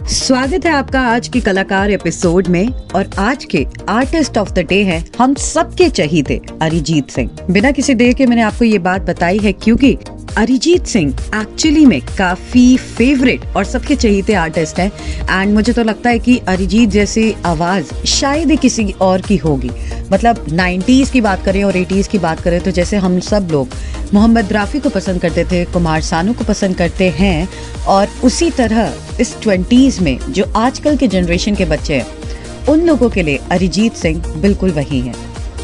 स्वागत है आपका आज की कलाकार एपिसोड में। और आज के आर्टिस्ट ऑफ द डे हैं हम सबके चहीते अरिजीत सिंह। बिना किसी देर के मैंने आपको ये बात बताई है क्योंकि अरिजीत सिंह एक्चुअली में काफी फेवरेट और सबके चहीते आर्टिस्ट हैं। एंड मुझे तो लगता है कि अरिजीत जैसी आवाज शायद ही किसी और की होगी। मतलब 90s की बात करें और 80s की बात करें तो जैसे हम सब लोग मोहम्मद रफ़ी को पसंद करते थे, कुमार सानू को पसंद करते हैं, और उसी तरह इस 20s में जो आजकल के जनरेशन के बच्चे हैं उन लोगों के लिए अरिजीत सिंह बिल्कुल वही हैं।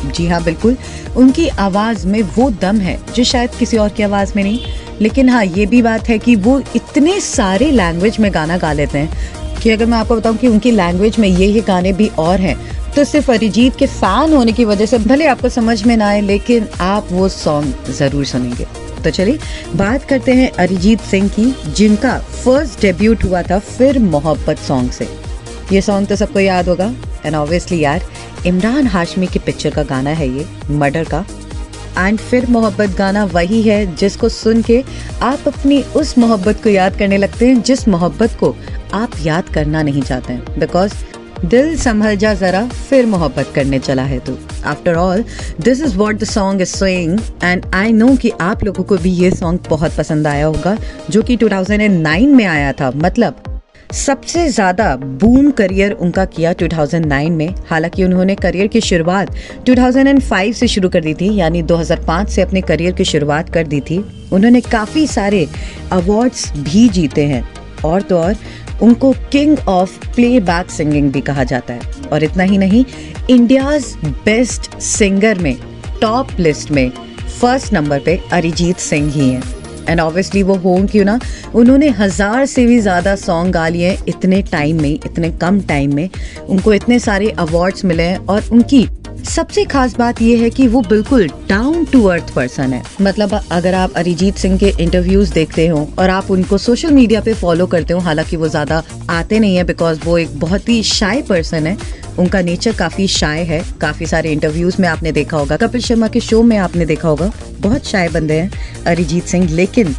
जी हाँ, बिल्कुल उनकी आवाज़ में वो दम है जो शायद किसी और की आवाज़ में नहीं। लेकिन हाँ, ये भी बात है कि वो इतने सारे लैंग्वेज में गाना गा लेते हैं कि अगर मैं आपको बताऊं कि उनकी लैंग्वेज में ये गाने भी और हैं तो सिर्फ अरिजीत के फैन होने की वजह से भले आपको समझ में ना आए लेकिन आप वो सॉन्ग ज़रूर सुनेंगे। तो चलिए बात करते हैं अरिजीत सिंह की, जिनका फर्स्ट डेब्यूट हुआ था फिर मोहब्बत सॉन्ग से। ये सॉन्ग तो सबको याद होगा एंड ऑब्वियसली यार इमरान हाशमी की पिक्चर का गाना है ये, मर्डर का। एंड फिर मोहब्बत गाना वही है जिसको सुन के आप अपनी उस मोहब्बत को याद करने लगते हैं जिस मोहब्बत को आप याद करना नहीं चाहते हैं। बिकॉज दिल संभल जा जरा फिर मोहब्बत करने चला है तू। After all this is what the song is saying and I know कि आप लोगों को भी ये सॉन्ग बहुत पसंद आया होगा, जो कि 2009 में आया था। मतलब सबसे ज़्यादा बूम करियर उनका किया 2009 में। हालांकि उन्होंने करियर की शुरुआत 2005 से शुरू कर दी थी, यानी 2005 से अपने करियर की शुरुआत कर दी थी। उन्होंने काफ़ी सारे अवार्ड्स भी जीते हैं और तो और उनको किंग ऑफ प्लेबैक सिंगिंग भी कहा जाता है। और इतना ही नहीं, इंडियाज़ बेस्ट सिंगर में टॉप लिस्ट में फर्स्ट नंबर पे अरिजीत सिंह ही हैं। एंड ऑब्वियसली वो हों क्यों ना, उन्होंने 1000 से भी ज़्यादा सॉन्ग गा लिए इतने टाइम में, इतने कम टाइम में। उनको इतने सारे अवार्ड्स मिले हैं और उनकी सबसे खास बात यह है कि वो बिल्कुल डाउन टू अर्थ पर्सन है। मतलब अगर आप अरिजीत सिंह के इंटरव्यूज देखते हो और आप उनको सोशल मीडिया पे फॉलो करते हो, हालांकि वो ज़्यादा आते नहीं है बिकॉज वो एक बहुत ही शाय पर्सन है, उनका नेचर काफ़ी शाय है। काफ़ी सारे इंटरव्यूज में आपने देखा होगा, कपिल शर्मा के शो में आपने देखा होगा, बहुत शाय बंदे हैं अरिजीत सिंह। लेकिन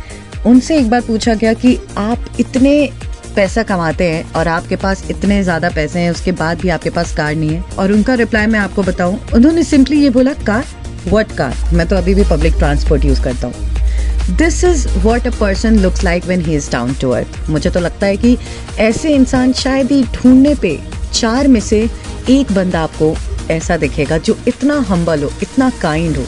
उनसे एक बार पूछा गया कि आप इतने पैसा कमाते हैं और आपके पास इतने ज़्यादा पैसे हैं, उसके बाद भी आपके पास कार नहीं है। और उनका रिप्लाई मैं आपको बताऊं, उन्होंने सिंपली ये बोला, कार? What car? मैं तो अभी भी पब्लिक ट्रांसपोर्ट यूज़ करता हूँ। This is what a person looks like when he is down to earth. मुझे तो लगता है कि ऐसे इंसान शायद ही ढूंढने पे 4 में से 1 बंदा आपको ऐसा दिखेगा जो इतना हम्बल हो, इतना काइंड हो।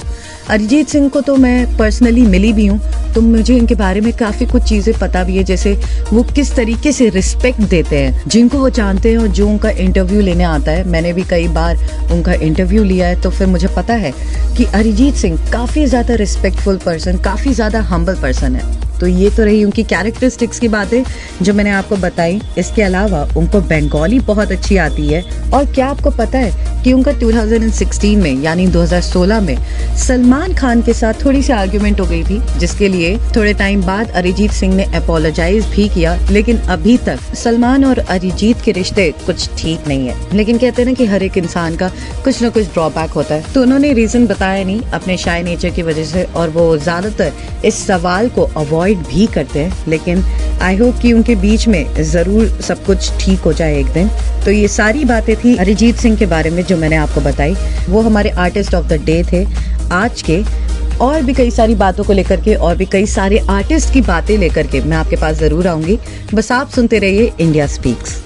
अरिजीत सिंह को तो मैं पर्सनली मिली भी हूँ, तो मुझे इनके बारे में काफ़ी कुछ चीज़ें पता भी है, जैसे वो किस तरीके से रिस्पेक्ट देते हैं जिनको वो जानते हैं और जो उनका इंटरव्यू लेने आता है। मैंने भी कई बार उनका इंटरव्यू लिया है, तो फिर मुझे पता है कि अरिजीत सिंह काफ़ी ज़्यादा रिस्पेक्टफुल पर्सन, काफ़ी ज़्यादा हम्बल पर्सन है। तो ये तो रही उनकी कैरेक्टरिस्टिक्स की बातें जो मैंने आपको बताई। इसके अलावा उनको बंगाली बहुत अच्छी आती है। और क्या आपको पता है कि उनका 2016 में यानी 2016 में सलमान खान के साथ थोड़ी सी आर्ग्यूमेंट हो गई थी, जिसके लिए थोड़े टाइम बाद अरिजीत सिंह ने अपोलोजाइज भी किया। लेकिन अभी तक सलमान और अरिजीत के रिश्ते कुछ ठीक नहीं है। लेकिन कहते हैं ना कि हर एक इंसान का कुछ ना कुछ ड्रॉबैक होता है, तो उन्होंने रीजन बताया नहीं अपने शाय नेचर की वजह से, और वो ज्यादातर इस सवाल को अवॉइड भी करते हैं। लेकिन आई होप कि उनके बीच में जरूर सब कुछ ठीक हो जाए एक दिन। तो ये सारी बातें थी अरिजीत सिंह के बारे में जो मैंने आपको बताई। वो हमारे आर्टिस्ट ऑफ द डे थे आज के। और भी कई सारी बातों को लेकर के और भी कई सारे आर्टिस्ट की बातें लेकर के मैं आपके पास जरूर आऊंगी। बस आप सुनते रहिए इंडिया स्पीक्स।